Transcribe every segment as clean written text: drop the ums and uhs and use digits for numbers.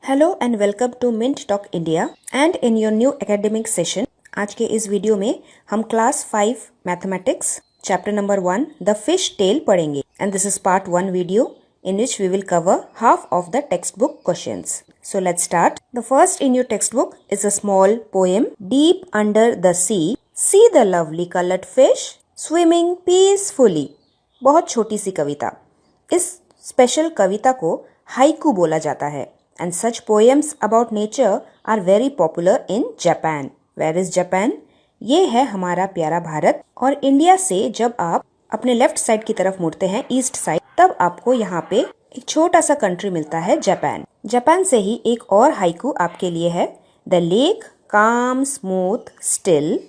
Hello and welcome to mint talk India and in your new academic session. आज के इस video में हम class 5 mathematics chapter number 1 the fish tale पढ़ेंगे and this is part 1 video in which we will cover half of the textbook questions. So let's start. The first in your textbook is a small poem. Deep under the sea, see the lovely colored fish swimming peacefully. बहुत छोटी सी कविता। इस special कविता को haiku बोला जाता है and such poems about nature are very popular in Japan. Where is Japan? ये है हमारा प्यारा भारत और इंडिया से जब आप अपने लेफ्ट साइड की तरफ मुड़ते हैं ईस्ट साइड, तब आपको यहाँ पे एक छोटा सा कंट्री मिलता है जापान। जापान से ही एक और हाइकू आपके लिए है। The lake calm smooth still,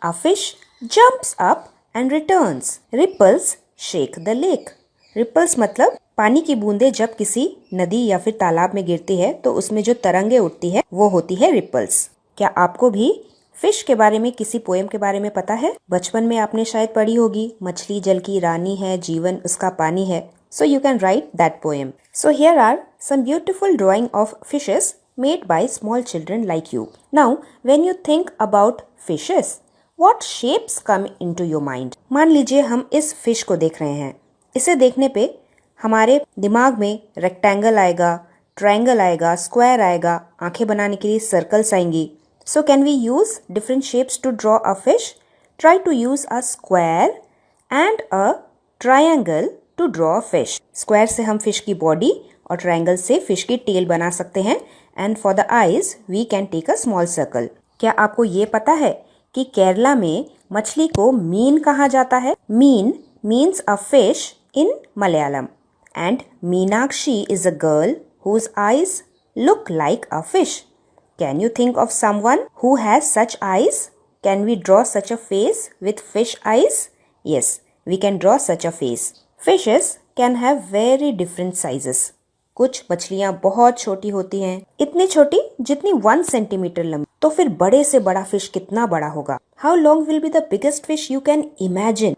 a fish jumps up and returns, ripples shake the lake. Ripples मतलब पानी की बूंदे जब किसी नदी या फिर तालाब में गिरती है तो उसमें जो तरंगे उठती है वो होती है रिपल्स। क्या आपको भी फिश के बारे में किसी पोएम के बारे में पता है? बचपन में आपने शायद पढ़ी होगी, मछली जल की रानी है, जीवन उसका पानी है। So you can write that poem. So here are some beautiful drawing of fishes made by small children like you. Now, when you think about fishes, what shapes come into your mind? मान लीजिए हम इस fish को देख रहे हैं। इसे देखने पे हमारे दिमाग में रेक्टेंगल आएगा, ट्रायंगल आएगा, स्क्वायर आएगा, आंखें बनाने के लिए सर्कल्स आएंगी। So can we use different shapes to draw a fish? Try to use a square and a triangle to draw a fish. Square से हम फिश की बॉडी और ट्रायंगल से फिश की टेल बना सकते हैं and for the eyes we can take a small circle. क्या आपको ये पता है कि केरला में मछली को मीन कहा जाता है? Mean means a fish in Malayalam and Meenakshi is a girl whose eyes look like a fish. Can you think of someone who has such eyes? Can we draw such a face with fish eyes? Yes, we can draw such a face. Fishes can have very different sizes. कुछ मछलियाँ बहुत छोटी होती हैं, इतनी छोटी जितनी 1 centimetre लंबी। तो फिर बड़े से बड़ा फिश कितना बड़ा होगा? How long will be the biggest fish you can imagine?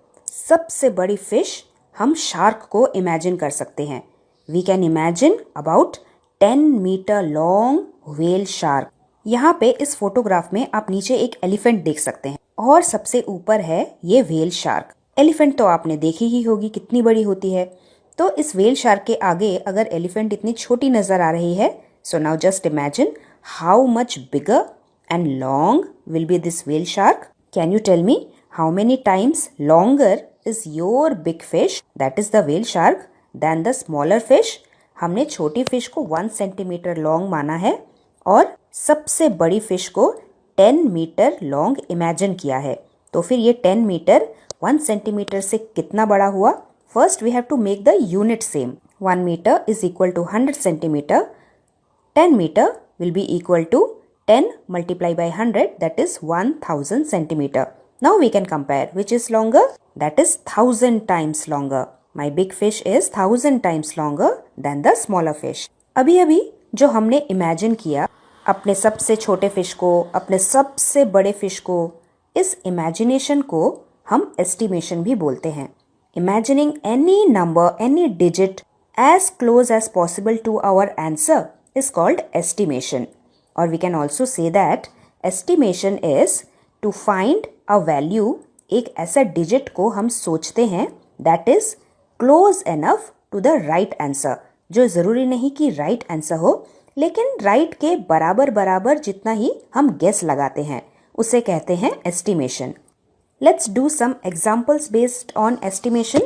सबसे बड़ी फिश हम शार्क को इमेजिन कर सकते हैं। We can imagine about 10 meter long whale shark. यहाँ पे इस फोटोग्राफ में आप नीचे एक एलिफेंट देख सकते हैं और सबसे ऊपर है ये व्हेल शार्क। एलिफेंट तो आपने देखी ही होगी कितनी बड़ी होती है। तो इस व्हेल शार्क के आगे अगर एलिफेंट इतनी छोटी नजर आ रही है, so now just imagine how much bigger and long will be this whale shark. Can you tell me how many times longer is your big fish that is the whale shark than the smaller fish? हमने छोटी fish को 1 centimetre long माना है और सबसे बड़ी fish को 10 metre long imagine किया है। तो फिर ये 10 मीटर 1 सेंटीमीटर से कितना बड़ा हुआ? First we have to make the unit same. 1 metre is equal to 100 centimetre. 10 metre will be equal to 10 multiply by 100 that is 1000 centimetre. Now we can compare which is longer, that is 1000 times longer. My big fish is 1000 times longer than the smaller fish. अभी अभी जो हमने imagine किया अपने सबसे छोटे fish को, अपने सबसे बड़े फिश को, इस इमेजिनेशन को हम एस्टिमेशन भी बोलते हैं। Imagining any number, any digit as close as possible to our answer is called estimation. और we can also say that estimation is to find a value, एक ऐसा डिजिट को हम सोचते हैं that is close enough to the right answer, जो जरूरी नहीं कि राइट आंसर हो, लेकिन राइट के बराबर बराबर जितना ही हम गेस लगाते हैं उसे कहते हैं estimation. Let's do some examples based on estimation.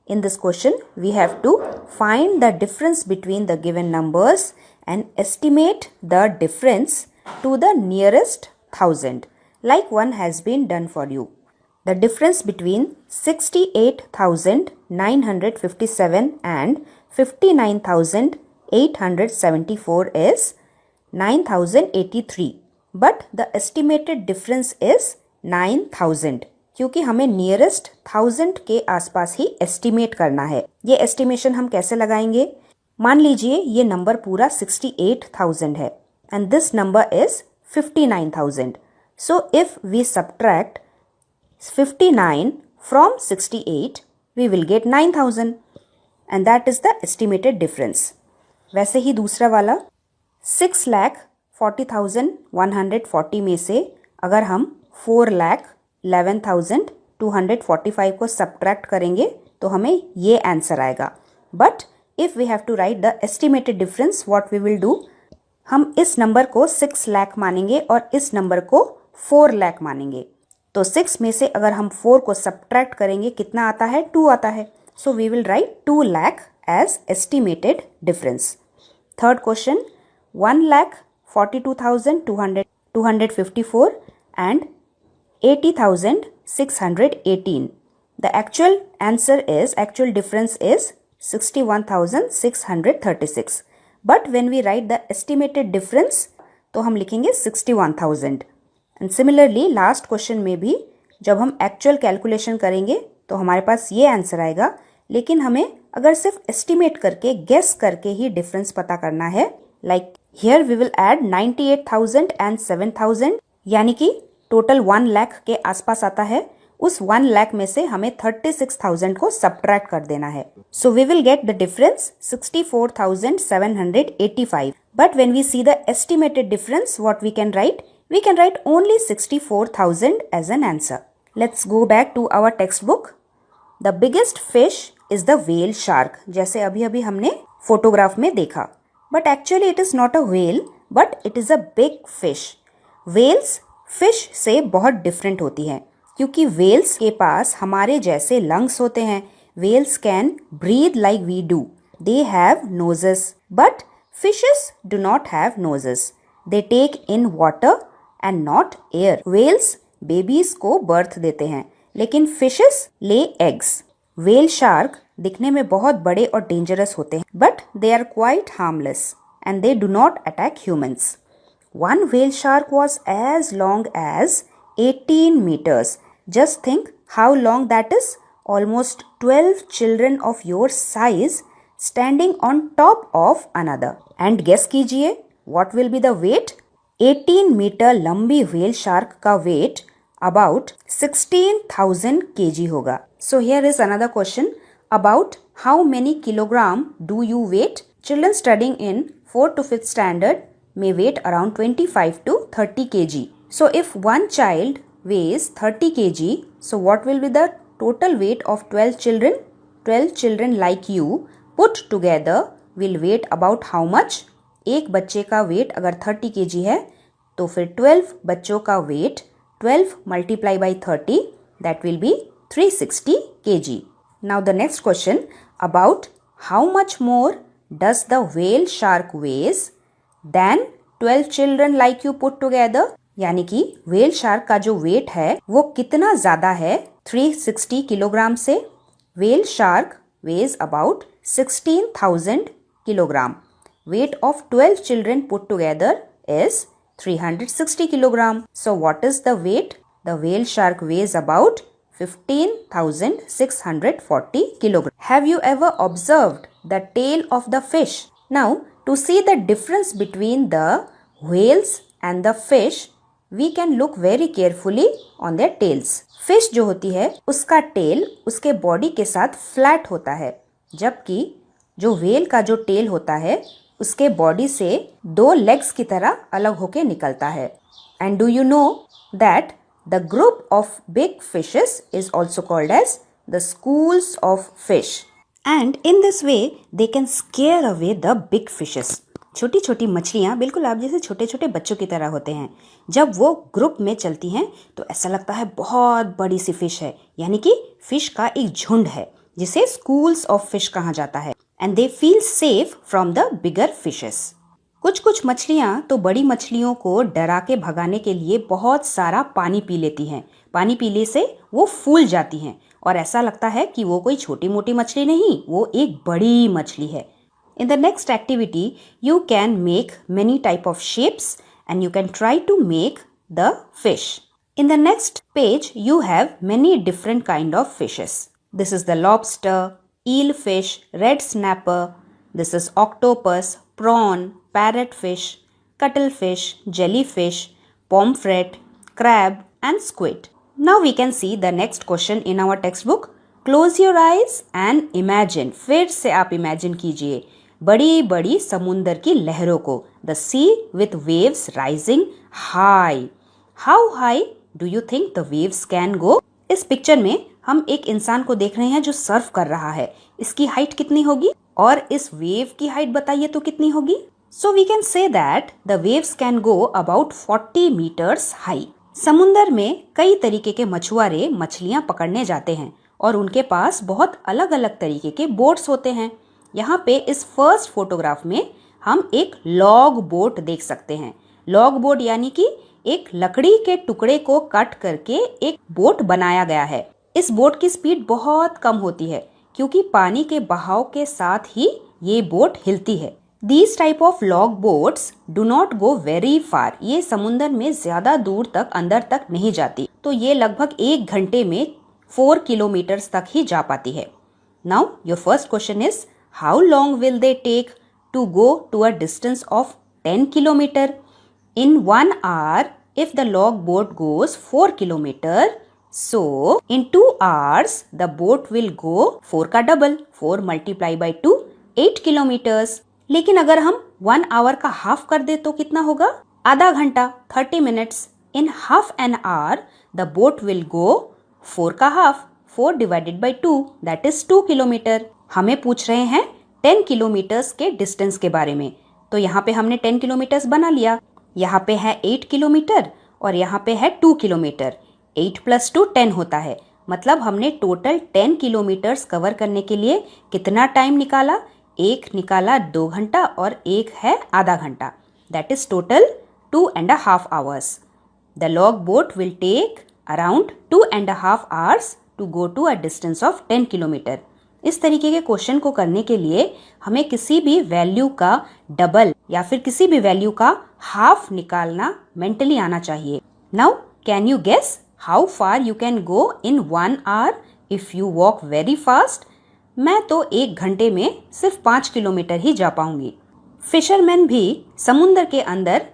In this question we have to find the difference between the given numbers and estimate the difference to the nearest 1000 like one has been done for you. The difference between 68,957 and 59,874 is 9,083, but the estimated difference is 9,000 क्योंकि हमें nearest 1000 के आसपास ही estimate करना है। ये estimation हम कैसे लगाएंगे? मान लीजिए ये नंबर पूरा 68,000 है and this number is 59,000. So if we subtract 59 from 68, we will get 9,000 and that is the estimated difference. वैसे ही दूसरा वाला 6,40,140 में से अगर हम 4,11,245 को सब्ट्रैक्ट करेंगे तो हमें ये आंसर आएगा. But if we have to write the estimated difference, what we will do, हम इस नंबर को 6 लाख मानेंगे और इस नंबर को 4 लाख मानेंगे. तो 6 में से अगर हम 4 को सब्ट्रैक्ट करेंगे कितना आता है? 2 आता है. So we will write 2 lakh as estimated difference. Third question, 1,42,254 and 80,618. The actual difference is 61,636. But when we write the estimated difference, तो हम लिखेंगे 61,000. And similarly, last question में भी जब हम actual calculation करेंगे तो हमारे पास ये आंसर आएगा, लेकिन हमें अगर सिर्फ estimate करके, guess करके ही difference पता करना है, like here we will add 98,000 and 7,000, यानी कि टोटल 1 लाख के आसपास आता है. उस 1 लाख में से हमें 36,000 को सब्ट्रैक्ट कर देना है. So we will get the difference 64,785. But when we see the estimated difference, what we can write? We can write only 64,000 as an answer. Let's go back to our textbook. The biggest fish is the whale shark, जैसे अभी अभी हमने photograph में देखा. But actually it is not a whale, but it is a big fish. Whales fish से बहुत different होती हैं, क्योंकि व्हेल्स के पास हमारे जैसे लंग्स होते हैं. Whales can breathe like we do. They have noses, but fishes do not have noses. They take in water and not air. Whales babies को बर्थ देते हैं, लेकिन fishes lay eggs. Whale shark दिखने में बहुत बड़े और डेंजरस होते हैं, but they are quite harmless and they do not attack humans. One whale shark was as long as 18 meters. Just think how long that is. Almost 12 children of your size standing on top of another. And guess कीजिए, what will be the weight? 18 meter लंबी whale shark का weight about 16,000 kg होगा. So here is another question about how many kilogram do you weight? Children studying in 4th to 5th standard may weight around 25 to 30 kg. So if one child weighs 30 kg, so what will be the total weight of 12 children? 12 children like you put together will weight about how much? एक बच्चे का weight अगर 30 kg है, तो फिर 12 बच्चों का weight 12 multiply by 30, that will be 360 kg. Now the next question about how much more does the whale shark weighs than 12 children like you put together, यानी कि व्हेल शार्क का जो वेट है वो कितना ज्यादा है 360 किलोग्राम से. Whale shark weighs about 16,000 kilogram. Weight of 12 children put together is 360 kilogram. So what is the weight? The whale shark weighs about 15,640 kilogram. Have you ever observed the tail of the fish? Now, to see the difference between the whales and the fish, we can look very carefully on their tails. Fish जो होती है उसका tail उसके body के साथ flat होता है, जबकि जो whale का जो tail होता है उसके body से 2 legs की तरह अलग होके निकलता है. And do you know that the group of big fishes is also called as the schools of fish. And in this way they can scare away the big fishes. छोटी छोटी मछलियाँ बिल्कुल आप जैसे छोटे छोटे बच्चों की तरह होते हैं. जब वो ग्रुप में चलती हैं तो ऐसा लगता है बहुत बड़ी सी फिश है, यानी कि फिश का एक झुंड है जिसे स्कूल्स ऑफ फिश कहा जाता है. And they feel safe from the bigger fishes. कुछ मछलियाँ तो बड़ी मछलियों को डरा के भगाने के लिए बहुत सारा पानी पी लेती हैं. पानी पीने से वो फूल जाती हैं और ऐसा लगता है कि वो कोई छोटी मोटी मछली नहीं, वो एक बड़ी मछली है. In the next activity, you can make many type of shapes and you can try to make the fish. In the next page, you have many different kind of fishes. This is the lobster, eelfish, red snapper. This is octopus, prawn, parrotfish, cuttlefish, jellyfish, pomfret, crab and squid. Now we can see the next question in our textbook. Close your eyes and imagine. फिर से आप imagine कीजिए. बड़ी बड़ी समुंदर की लहरों को। The sea with waves rising high. How high do you think the waves can go? इस पिक्चर में हम एक इंसान को देख रहे हैं जो सर्फ कर रहा है। इसकी हाइट कितनी होगी और इस वेव की हाइट बताइए तो कितनी होगी? So we can say that the waves can go about 40 metres high. समुंदर में कई तरीके के मछुआरे मछलियां पकड़ने जाते हैं और उनके पास बहुत अलग अलग तरीके के बोट्स होते हैं। यहाँ पे इस फर्स्ट फोटोग्राफ में हम एक लॉग बोट देख सकते हैं। लॉग बोट यानी कि एक लकड़ी के टुकड़े को कट करके एक बोट बनाया गया है। इस बोट की स्पीड बहुत कम होती है क्योंकि पानी के बहाव के साथ ही ये बोट हिलती है। These type of log boats do not go very far. ये समुंदर में ज्यादा दूर तक अंदर तक नहीं जाती, तो ये लगभग 1 घंटे में 4 किलोमीटर तक ही जा पाती है। Now your first question is how long will they take to go to a distance of 10 kilometer? In 1 hour, if the log boat goes 4 kilometer, so in 2 hours the boat will go 4 का double, 4 multiply by 2, 8 kilometers. लेकिन अगर हम 1 our का half कर दे तो कितना होगा? आधा घंटा, 30 minutes. In half an hour the boat will go 4 का half, 4 divided by 2 that is 2 kilometre. हमें पूछ रहे हैं 10 किलोमीटर्स के डिस्टेंस के बारे में, तो यहाँ पे हमने 10 किलोमीटर्स बना लिया। यहाँ पे है 8 किलोमीटर और यहाँ पे है 2 किलोमीटर। 8 + 2 10 होता है, मतलब हमने टोटल 10 किलोमीटर्स कवर करने के लिए कितना टाइम निकाला? एक निकाला 2 घंटा और एक है आधा घंटा। That is total 2.5 hours. The log boat will take around 2.5 hours to go to a distance of 10 kilometer. इस तरीके के क्वेश्चन को करने के लिए हमें किसी भी वैल्यू का डबल या फिर किसी भी वैल्यू का हाफ निकालना मेंटली आना चाहिए। Now can you guess how far you can go in 1 hour if you walk very fast? मैं तो 1 घंटे में सिर्फ 5 किलोमीटर ही जा पाऊंगी। फिशरमैन भी समुद्र के अंदर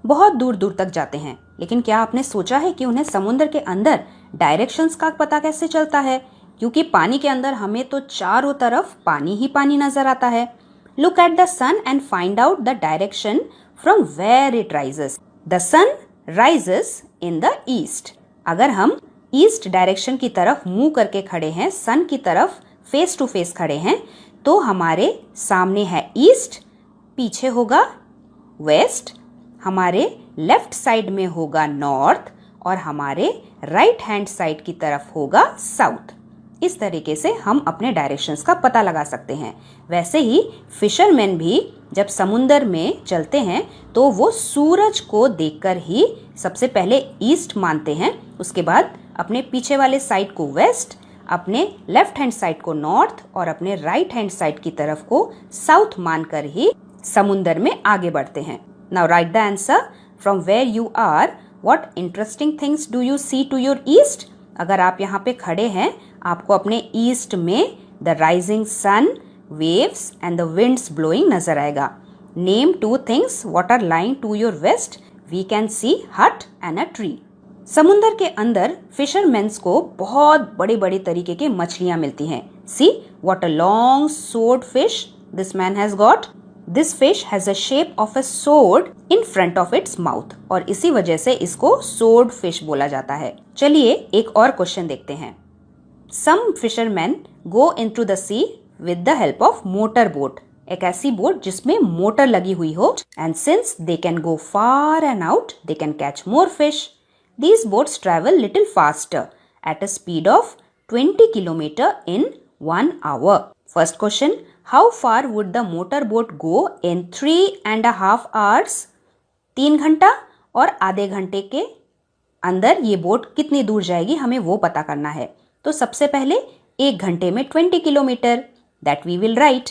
बहुत दूर दूर तक जाते हैं, लेकिन क्या आपने सोचा है कि उन्हें समुद्र के अंदर डायरेक्शंस का पता कैसे चलता है? क्योंकि पानी के अंदर हमें तो चारों तरफ पानी ही पानी नजर आता है। Look at the sun and find out the direction from where it rises. The sun rises in the east. अगर हम ईस्ट डायरेक्शन की तरफ मुंह करके खड़े हैं, सन की तरफ फेस टू फेस खड़े हैं, तो हमारे सामने है ईस्ट, पीछे होगा वेस्ट, हमारे लेफ्ट साइड में होगा नॉर्थ और हमारे राइट हैंड साइड की तरफ होगा साउथ। इस तरीके से हम अपने डायरेक्शंस का पता लगा सकते हैं। वैसे ही फिशरमैन भी जब समुंदर में चलते हैं तो वो सूरज को देखकर ही सबसे पहले ईस्ट मानते हैं, उसके बाद अपने पीछे वाले साइड को वेस्ट, अपने लेफ्ट हैंड साइड को नॉर्थ और अपने राइट हैंड साइड की तरफ को साउथ मानकर ही समुंदर में आगे बढ़ते हैं। Now write the answer from where you are. What interesting things do you see to your east? अगर आप यहाँ पे खड़े हैं, आपको अपने ईस्ट में the rising sun, waves and the winds blowing नजर आएगा। Name 2 things what are lying to your west. We can see hut and a tree. समुंदर के अंदर फिशरमैन्स को बहुत बड़े बड़े तरीके के मछलियां मिलती हैं। See what a long sword fish this man has got. This fish has a shape of a sword in front of its mouth, और इसी वजह से इसको सोर्ड फिश बोला जाता है। चलिए एक और क्वेश्चन देखते हैं। Some fisherman go into the sea with the help of motor boat. एक ऐसी बोट जिसमें मोटर लगी हुई हो, and since they can go far and out they can catch more fish. These boats travel little faster at a speed of 20 km in 1 hour. First question, how far would the motor boat go in 3.5 hours? 3 घंटा और आधे घंटे के अंदर ये boat कितनी दूर जाएगी, हमें वो पता करना है। तो सबसे पहले 1 घंटे में 20 kilometre, that we will write.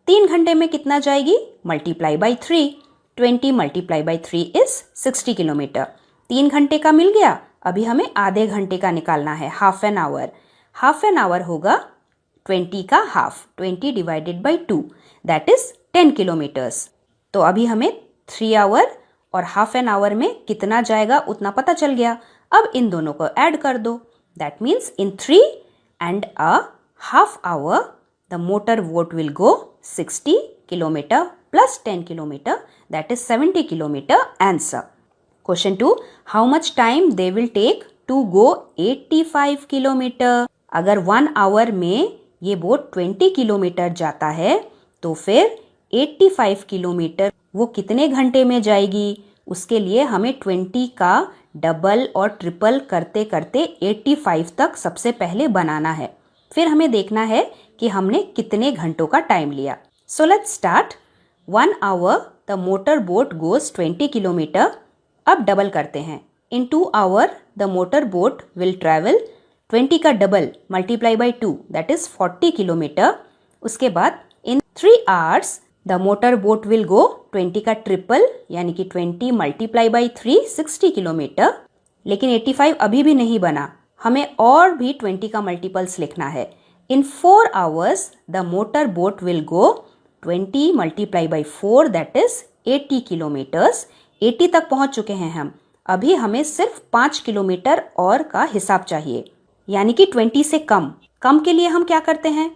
3 घंटे में कितना जाएगी? Multiply by 3। 20 multiply by 3 is 60 kilometre. 3 घंटे का मिल गया। अभी हमें आधे घंटे का निकालना है, half an hour. Half an hour होगा 20 का half, 20 divided by 2 that is 10 kilometres. तो अभी हमें 3 आवर और हाफ एन आवर में कितना जाएगा उतना पता चल गया। अब इन दोनों को ऐड कर दो, that means in 3.5 hours the motor boat will go 60 kilometer plus 10 kilometer, that is 70 kilometer answer. Question 2, how much time they will take to go 85 kilometer? अगर 1 hour में ये बोट 20 किलोमीटर जाता है तो फिर 85 किलोमीटर वो कितने घंटे में जाएगी? उसके लिए हमें 20 का डबल और ट्रिपल करते करते 85 तक सबसे पहले बनाना है। फिर हमें देखना है कि हमने कितने घंटों का टाइम लिया। So let's start. 1 hour the motor boat goes 20 kilometre. अब डबल करते हैं। इन 2 hour the motor boat will travel 20 का double multiply by 2 that is 40 kilometre. उसके बाद इन 3 hours the motor boat will go 20 का ट्रिपल यानी कि 20 मल्टीप्लाई बाई 3 60 किलोमीटर। लेकिन 85 अभी भी नहीं बना, हमें और भी 20 का मल्टीपल्स लिखना है। इन 4 hours the motor boat will go 20 multiply by 4 that is 80 kilometres. 80 तक पहुंच चुके हैं हम, अभी हमें सिर्फ 5 किलोमीटर और का हिसाब चाहिए, यानी कि 20 से कम। कम के लिए हम क्या करते हैं?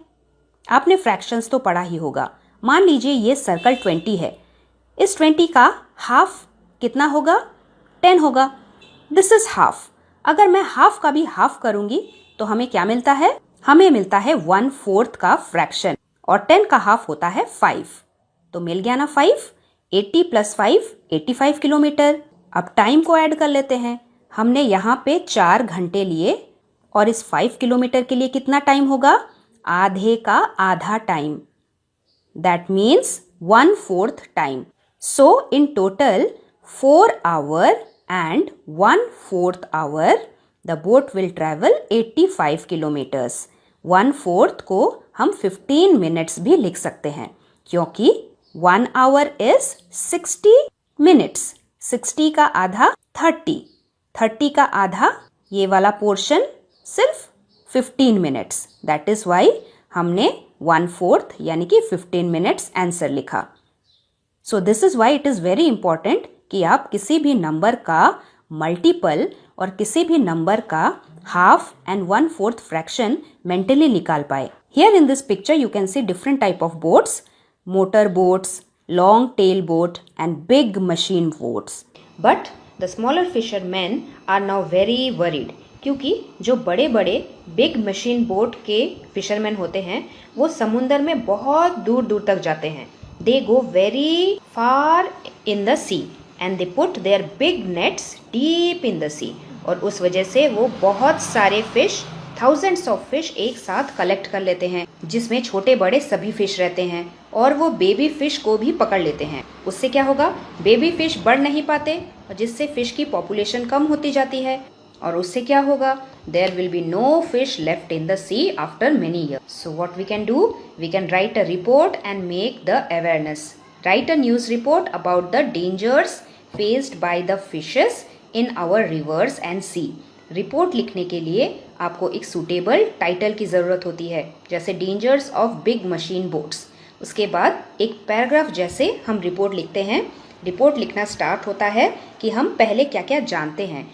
आपने फ्रैक्शंस तो पढ़ा ही होगा। मान लीजिए ये सर्कल 20 है, इस 20 का हाफ कितना होगा? 10 होगा। This is half. अगर मैं हाफ का भी हाफ करूंगी तो हमें क्या मिलता है? हमें मिलता है 1/4 का फ्रैक्शन और 10 का हाफ होता है 5। तो मिल गया ना 5। 80 + 5 85 किलोमीटर। अब टाइम को ऐड कर लेते हैं। हमने यहाँ पे 4 घंटे लिए और इस 5 किलोमीटर के लिए कितना टाइम होगा? आधे का आधा time, that means 1/4 time. So in total 4 hour and 1/4 hour the boat will travel 85 kilometers. 1/4 को हम 15 minutes भी लिख सकते हैं क्योंकि 1 hour is 60 minutes. 60 का आधा 30, 30 का आधा ये वाला पोर्शन सिर्फ 15 minutes. That is why हमने 1/4 यानी कि 15 मिनट्स आंसर लिखा। So this is why it is very important कि आप किसी भी नंबर का मल्टीपल और किसी भी नंबर का हाफ एंड 1/4 फ्रैक्शन मेंटली निकाल पाए। Here in this picture you can see different type of boats, motor boats, long tail boat and big machine boats. But the smaller fisherman are now very worried, क्योंकि जो बड़े बड़े big machine boat के fisherman होते हैं वो समुंदर में बहुत दूर दूर तक जाते हैं। They go very far in the sea and they put their big nets deep in the sea. और उस वजह से वो बहुत सारे फिश, थाउजेंड्स ऑफ फिश एक साथ कलेक्ट कर लेते हैं, जिसमें छोटे बड़े सभी फिश रहते हैं और वो बेबी फिश को भी पकड़ लेते हैं। उससे क्या होगा? बेबी फिश बढ़ नहीं पाते और जिससे फिश की पॉपुलेशन कम होती जाती है। और उससे क्या होगा? There will be no fish left in the sea after many years. So what we can do? We can write a report and make the awareness. Write a news report about the dangers faced by the fishes in our rivers and sea. Report लिखने के लिए आपको एक suitable title की ज़रूरत होती है, जैसे dangers of big machine boats. उसके बाद एक पैराग्राफ जैसे हम रिपोर्ट लिखते हैं। रिपोर्ट लिखना स्टार्ट होता है कि हम पहले क्या क्या जानते हैं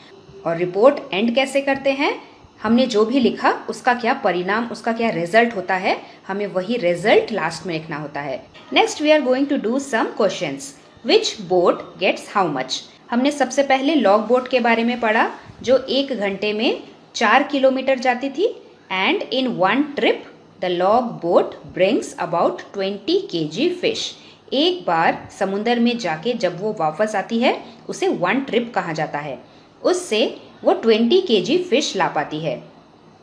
और रिपोर्ट एंड कैसे करते हैं। हमने जो भी लिखा उसका क्या परिणाम, उसका क्या रिजल्ट होता है, हमें वही रिजल्ट लास्ट में लिखना होता है। Next we are going to do some questions. Which boat gets how much? हमने सबसे पहले लॉग बोट के बारे में पढ़ा जो 1 घंटे में 4 किलोमीटर जाती थी। And in 1 trip the log boat brings about 20 kg fish. एक बार समुंदर में जाके जब वो वापस आती है उसे 1 ट्रिप कहा जाता है। उससे वो 20 kg फिश ला पाती है।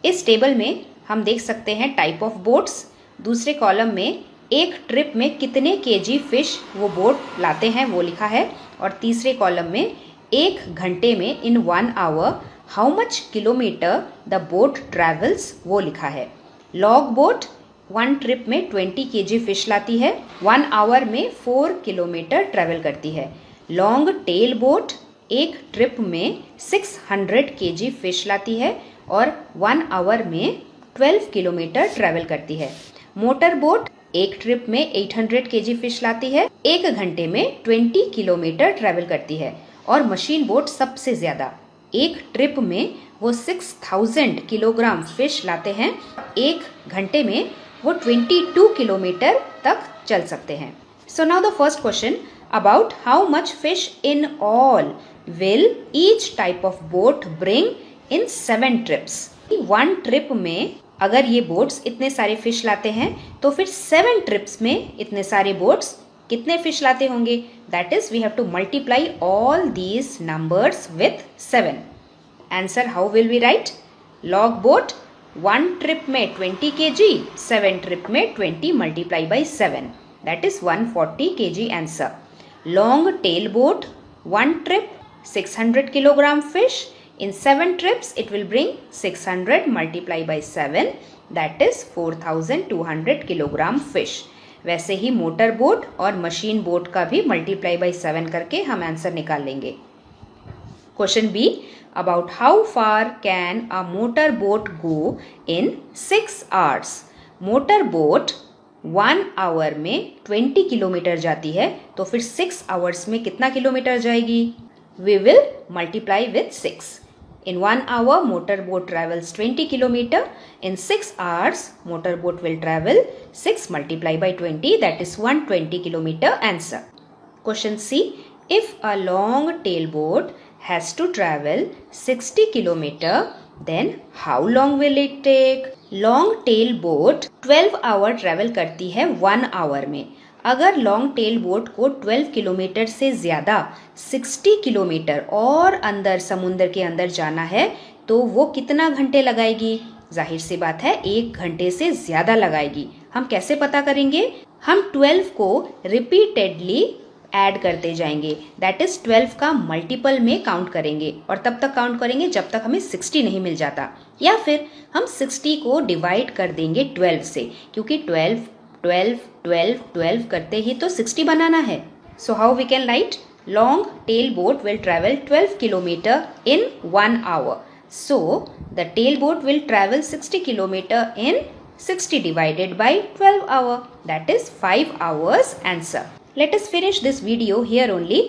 इस टेबल में हम देख सकते हैं टाइप ऑफ बोट्स। दूसरे कॉलम में एक ट्रिप में कितने केजी फिश वो बोट लाते हैं वो लिखा है और तीसरे कॉलम में 1 घंटे में इन 1 hour how much kilometre the boat travels वो लिखा है। लॉग बोट 1 ट्रिप में 20 kg फिश लाती है, 1 hour में 4 किलोमीटर ट्रैवल करती है। लॉन्ग टेल बोट एक ट्रिप में 600 kg फिश लाती है और 1 hour में 12 किलोमीटर ट्रैवल करती है। मोटर बोट एक ट्रिप में 800 kg फिश लाती है, 1 घंटे में 20 किलोमीटर ट्रैवल करती है। और मशीन बोट सबसे ज्यादा, एक ट्रिप में वो 6000 किलोग्राम फिश लाते हैं, 1 घंटे में वो 22 किलोमीटर तक चल सकते हैं। So now the first question about how much fish in all will each type of boat bring in 7 trips. 1 trip में अगर ये बोट्स इतने सारे फिश लाते हैं तो फिर 7 ट्रिप्स में इतने सारे बोट्स कितने फिश लाते होंगे? That is we have to multiply all these numbers with 7। Answer how will we write? Long boat 1 trip में 20 kg, 7 ट्रिप में 20 multiply by 7, that is 140 kg answer. Long tail boat 1 trip 600 kilogram fish, in 7 trips it will bring 600 multiply by 7, that is 4200 kilogram fish. वैसे ही motor boat और machine boat का भी multiply by 7 करके हम answer निकाल लेंगे। Question be about how far can a motor boat go in 6 hours। Motor boat 1 hour में 20 kilometre जाती है तो फिर 6 hours में कितना किलोमीटर जाएगी? We will multiply with 6. In 1 hour, motorboat travels 20 kilometer. In 6 hours, motorboat will travel 6 multiplied by 20, that is 120 kilometer answer. Question C. If a long tail boat has to travel 60 kilometer, then how long will it take? Long tail boat 12 hour travel करती है 1 hour में। अगर long tail boat को 12 kilometre से ज़्यादा 60 kilometre और अंदर समुद्र के अंदर जाना है तो वो कितना घंटे लगाएगी? जाहिर सी बात है 1 घंटे से ज़्यादा लगाएगी। हम कैसे पता करेंगे? हम 12 को रिपीटेडली ऐड करते जाएंगे, दैट इज 12 का मल्टीपल में काउंट करेंगे और तब तक काउंट करेंगे जब तक हमें 60 नहीं मिल जाता, या फिर हम 60 को डिवाइड कर देंगे 12 से, क्योंकि 12 12 12 12 करते ही तो 60 बनाना है। So how we can write? Long tail boat will travel 12 kilometre in 1 hour. So the tail boat will travel 60 kilometer in 60 divided by 12 hour, that is 5 hours answer. Let us finish this video here only.